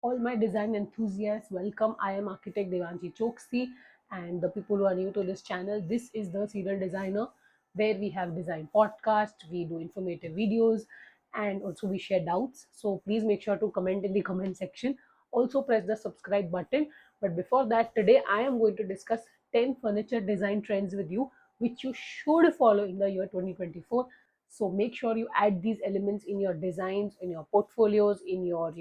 all my design enthusiasts. Welcome. I am architect Devanji Choksi, and the people who are new to this channel, this is the Serial Designer, where we have design podcast, we do informative videos, and also we share doubts. So please make sure to comment in the comment section. Also press the subscribe button. But before that, today I am going to discuss 10 furniture design trends with you, which you should follow in the year 2024. So make sure you add these elements in your designs, in your portfolios, in your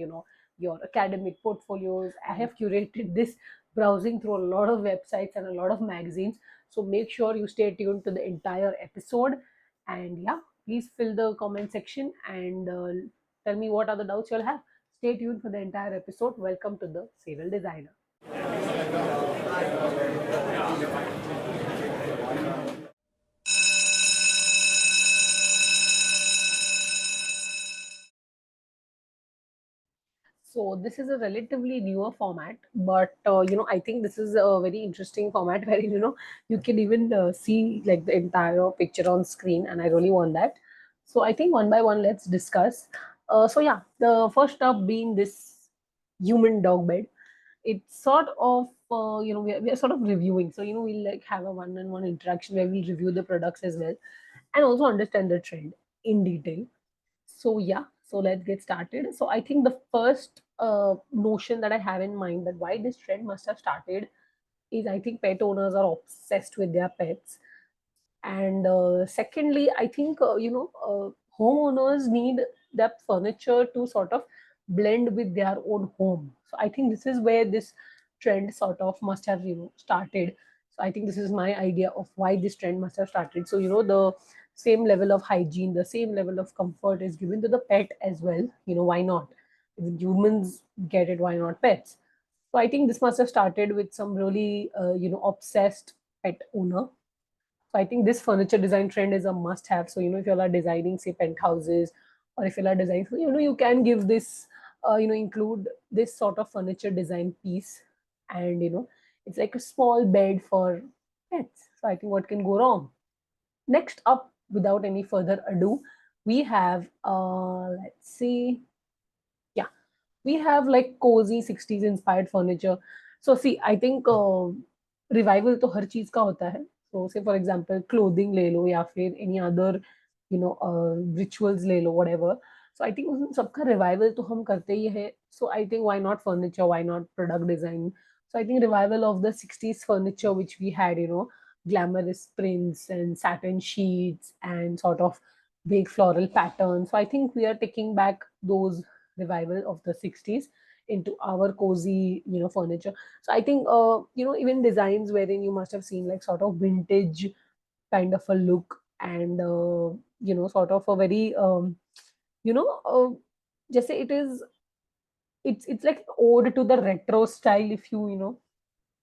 academic portfolios. I have curated this browsing through a lot of websites and a lot of magazines. So make sure you stay tuned to the entire episode. And yeah, please fill the comment section and tell me what other doubts you'll have. Stay tuned for the entire episode. Welcome to the Serial Designer. So this is a relatively newer format, but I think this is a very interesting format where you can even see like the entire picture on screen, and I really want that. So I think one by one, let's discuss. So yeah, the first up being this human dog bed. It's sort of we are sort of reviewing. So we'll like have a one-on-one interaction where we'll review the products as well, and also understand the trend in detail. So yeah, so let's get started. So I think the first notion that I have in mind that why this trend must have started is I think pet owners are obsessed with their pets, and secondly, I think homeowners need that furniture to sort of blend with their own home. So I think this is where this trend sort of must have started. So I think this is my idea of why this trend must have started. So the same level of hygiene, the same level of comfort is given to the pet as well. Why not? If humans get it, why not pets? So I think this must have started with some really obsessed pet owner. So I think this furniture design trend is a must have. So if you all are designing say penthouses, or if you are designing, so, you can give this include this sort of furniture design piece, and it's like a small bed for pets. So I think what can go wrong? Next up, without any further ado, we have let's see, yeah, we have like cozy 60s inspired furniture. So see, I think revival तो हर चीज का होता है. So say for example clothing ले लो या फिर any other rituals ले लो, whatever. So I think उन सबका revival तो हम करते ही है. So I think why not furniture, why not product design? So I think revival of the 60s furniture which we had, glamorous prints and satin sheets and sort of big floral patterns. So I think we are taking back those revival of the 60s into our cozy furniture. So I think even designs wherein you must have seen like sort of vintage kind of a look, and sort of a very you know just say it's like ode to the retro style, if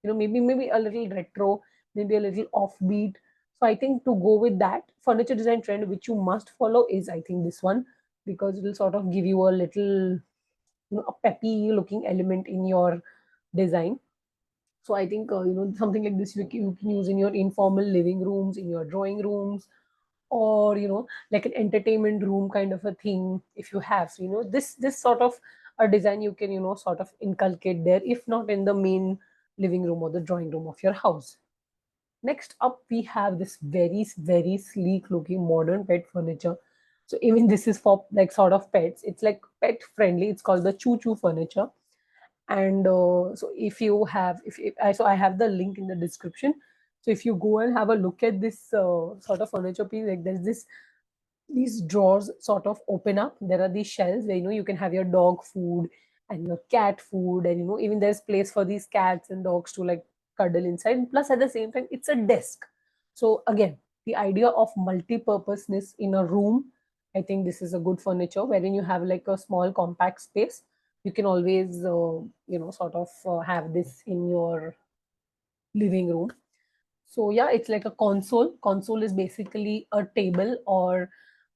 maybe a little retro, maybe a little offbeat. So I think to go with that furniture design trend which you must follow is I think this one, because it will sort of give you a little a peppy looking element in your design. So I think something like this you can use in your informal living rooms, in your drawing rooms, or like an entertainment room kind of a thing if you have. So this sort of a design you can sort of inculcate there, if not in the main living room or the drawing room of your house. Next up, we have this very, very sleek looking modern pet furniture. So even this is for like sort of pets. It's like pet friendly. It's called the Choo Choo furniture. And so if you have, if I so I have the link in the description. So if you go and have a look at this sort of furniture piece, like there's these drawers sort of open up. There are these shelves where you can have your dog food and your cat food, and even there's place for these cats and dogs to like cuddle inside. Plus, at the same time, it's a desk. So again, the idea of multi-purposeness in a room, I think this is a good furniture wherein you have like a small compact space. You can always sort of have this in your living room. So yeah, it's like a console. Console is basically a table, or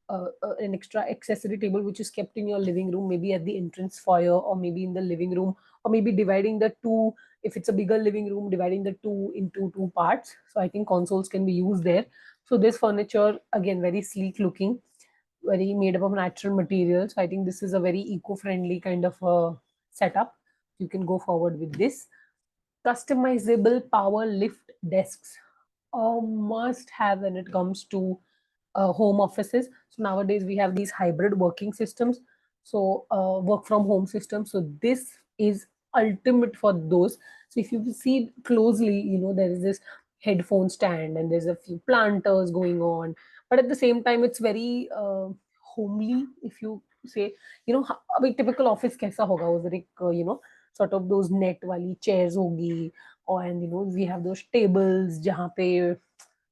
an extra accessory table which is kept in your living room, maybe at the entrance foyer, or maybe in the living room, or maybe dividing the two. If it's a bigger living room, dividing the two into two parts. So I think consoles can be used there. So this furniture again very sleek looking, very made up of natural materials. So I think this is a very eco-friendly kind of a setup. You can go forward with this. Customizable power lift desks, a must have when it comes to home offices. So nowadays we have these hybrid working systems, so work from home systems. So this is ultimate for those. So if you see closely, there is this headphone stand and there's a few planters going on, but at the same time it's very homely. If you say, अभी typical office कैसा होगा, उधर एक sort of those net वाली chairs होगी, और and we have those tables जहाँ पे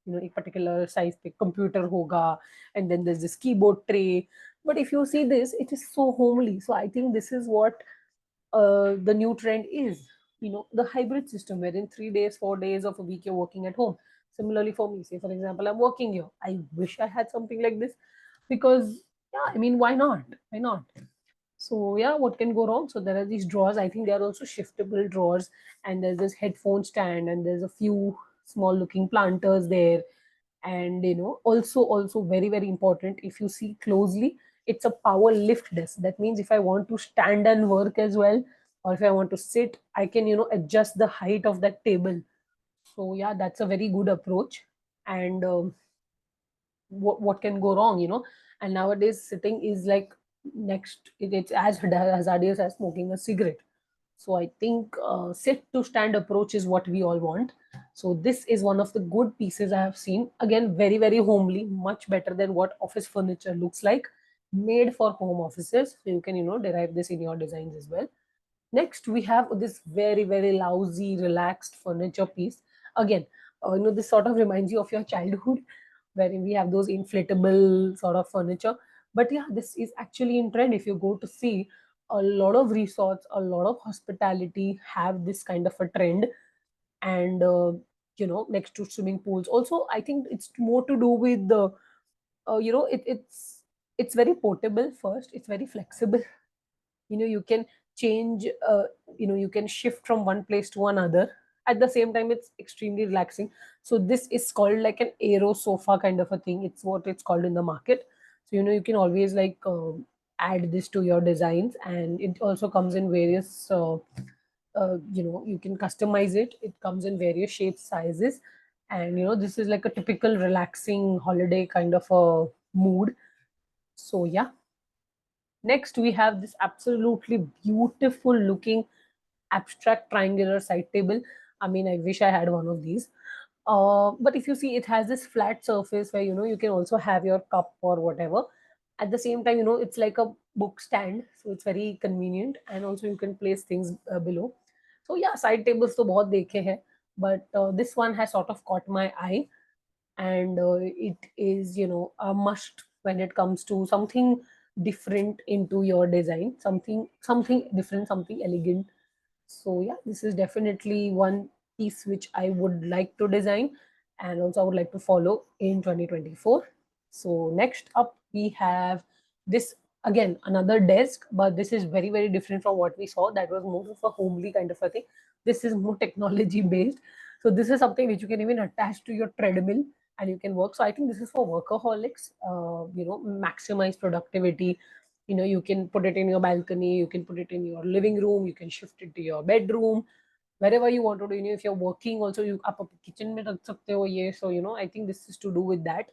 एक particular size पे computer होगा, and then there's this keyboard tray. But if you see this, it is so homely. So I think this is what the new trend is, the hybrid system, wherein 3 days, 4 days of a week you're working at home. Similarly for me, say for example, I'm working here, I wish I had something like this, because yeah, I mean, why not? So yeah, what can go wrong? So there are these drawers. I think they are also shiftable drawers, and there's this headphone stand, and there's a few small looking planters there. And also very very important. If you see closely, it's a power lift desk. That means if I want to stand and work as well, or if I want to sit, I can adjust the height of that table. So yeah, that's a very good approach. And what can go wrong, and nowadays sitting is like it's as hazardous as smoking a cigarette. So I think sit to stand approach is what we all want. So this is one of the good pieces I have seen. Again, very very homely, much better than what office furniture looks like, made for home offices. So you can derive this in your designs as well. Next, we have this very, very lousy, relaxed furniture piece. Again, this sort of reminds you of your childhood, wherein we have those inflatable sort of furniture. But yeah, this is actually in trend. If you go to see, a lot of resorts, a lot of hospitality have this kind of a trend. And, next to swimming pools. Also, I think it's more to do with the, it's very portable first, it's very flexible. You can change, you can shift from one place to another. At the same time, it's extremely relaxing. So this is called like an aero sofa kind of a thing. It's what it's called in the market. So you can always like add this to your designs, and it also comes in various you can customize it. It comes in various shapes, sizes. And this is like a typical relaxing holiday kind of a mood. So yeah. Next, we have this absolutely beautiful looking abstract triangular side table. I mean, I wish I had one of these. But if you see, it has this flat surface where you can also have your cup or whatever. At the same time, it's like a book stand, so it's very convenient, and also you can place things below. So yeah, side tables to bahut dekhe hai, but this one has sort of caught my eye. And it is a must when it comes to something different into your design, something different, something elegant. So yeah, this is definitely one piece which I would like to design, and also I would like to follow in 2024. So next up we have this, again another desk, but this is very very different from what we saw. That was more of a homely kind of a thing. This is more technology based. So this is something which you can even attach to your treadmill, and you can work. So I think this is for workaholics, maximize productivity. You can put it in your balcony, you can put it in your living room, you can shift it to your bedroom, wherever you want to do. If you're working also, you up kitchen mein rakh sakte ho ye. So I think this is to do with that.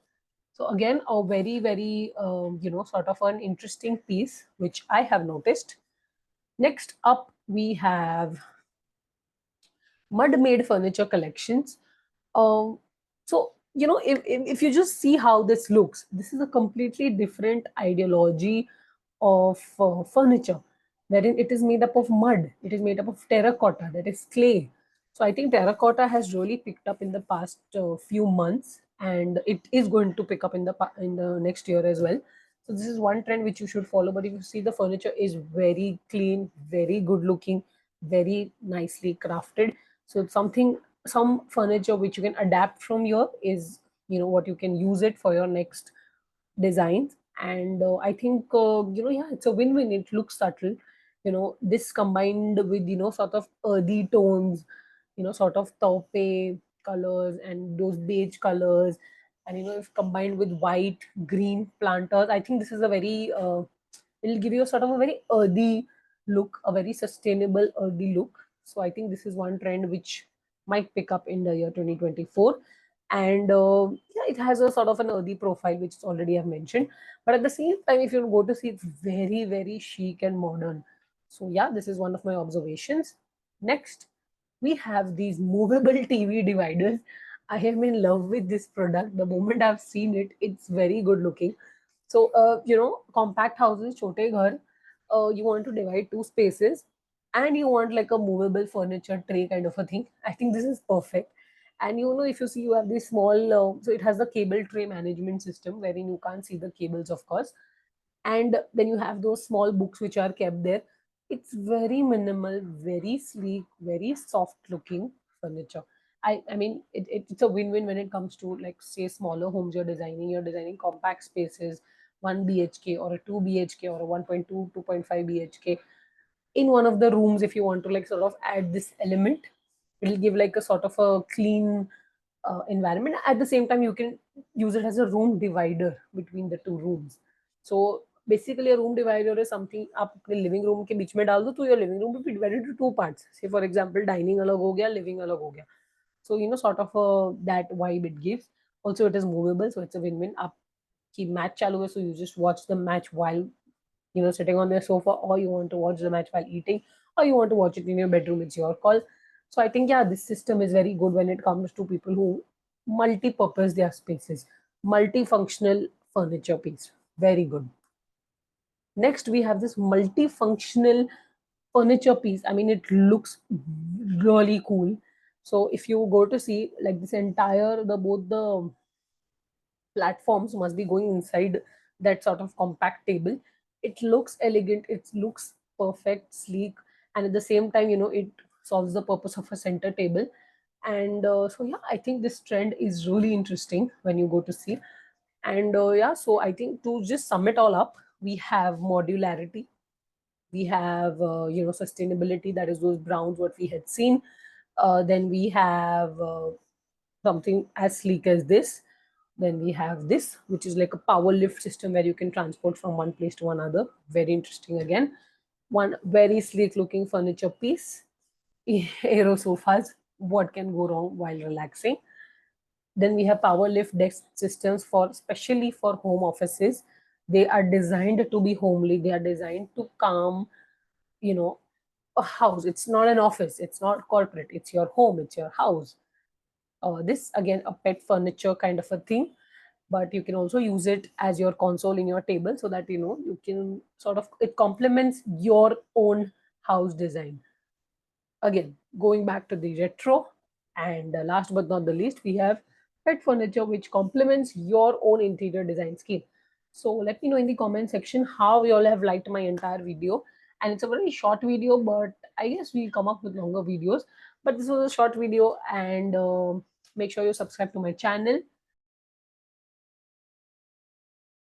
So again, a very very sort of an interesting piece which I have noticed. Next up we have mud made furniture collections. So if you just see how this looks, this is a completely different ideology of furniture, wherein it is made up of mud, it is made up of terracotta, that is clay. So I think terracotta has really picked up in the past few months, and it is going to pick up in the next year as well. So this is one trend which you should follow. But if you see, the furniture is very clean, very good looking, very nicely crafted. So it's something, some furniture which you can adapt from here is what you can use it for your next designs. And I think yeah, it's a win-win. It looks subtle, this combined with sort of earthy tones, sort of taupe colors and those beige colors, and if combined with white green planters, I think this is a very it'll give you a sort of a very earthy look, a very sustainable earthy look. So I think this is one trend which might pick up in the year 2024. And yeah, it has a sort of an earthy profile, which already I've mentioned. But at the same time, if you go to see, it's very, very chic and modern. So yeah, this is one of my observations. Next, we have these movable TV dividers. I am in love with this product. The moment I've seen it, it's very good looking. So, compact houses, chote ghar, you want to divide two spaces and you want like a movable furniture tray kind of a thing. I think this is perfect. And if you see, you have this small, so it has the cable tray management system wherein you can't see the cables, of course. And then you have those small books which are kept there. It's very minimal, very sleek, very soft looking furniture. I mean it's a win-win when it comes to, like, say, smaller homes. You're designing compact spaces, 1 bhk or a 2 bhk or a 1.2 2.5 bhk. In one of the rooms, if you want to, like, sort of add this element, it'll give like a sort of a clean environment. At the same time, you can use it as a room divider between the two rooms. So basically, a room divider is something आप अपने living room के बीच में डाल दो, तो your living room will be divided into two parts. Say for example, dining अलग हो गया, living अलग हो गया. So sort of that vibe it gives. Also, it is movable, so it's a win-win. आपकी match चालू है, so you just watch the match while sitting on the sofa, or you want to watch the match while eating, or you want to watch it in your bedroom. It's your call. So I think, yeah, this system is very good when it comes to people who multi-purpose their spaces. Multifunctional furniture piece, very good. Next, we have this multifunctional furniture piece. I mean, it looks really cool. So if you go to see, like, this entire, the both the platforms must be going inside that sort of compact table. It looks elegant, it looks perfect, sleek, and at the same time, it solves the purpose of a center table. And so yeah, I think this trend is really interesting when you go to see. And yeah, so I think, to just sum it all up, we have modularity, we have sustainability, that is those browns what we had seen. Then we have something as sleek as this. Then we have this, which is like a power lift system where you can transport from one place to another. Very interesting again. One very sleek looking furniture piece. Aero sofas. What can go wrong while relaxing? Then we have power lift desk systems, for especially for home offices. They are designed to be homely. They are designed to calm, you know, a house. It's not an office. It's not corporate. It's your home. It's your house. This again, a pet furniture kind of a thing, but you can also use it as your console in your table, so that you can sort of, it complements your own house design. Again, going back to the retro. And last but not the least, we have pet furniture, which complements your own interior design scheme. So let me know in the comment section how you all have liked my entire video. And it's a very short video, but I guess we'll come up with longer videos. But this was a short video. And make sure you subscribe to my channel,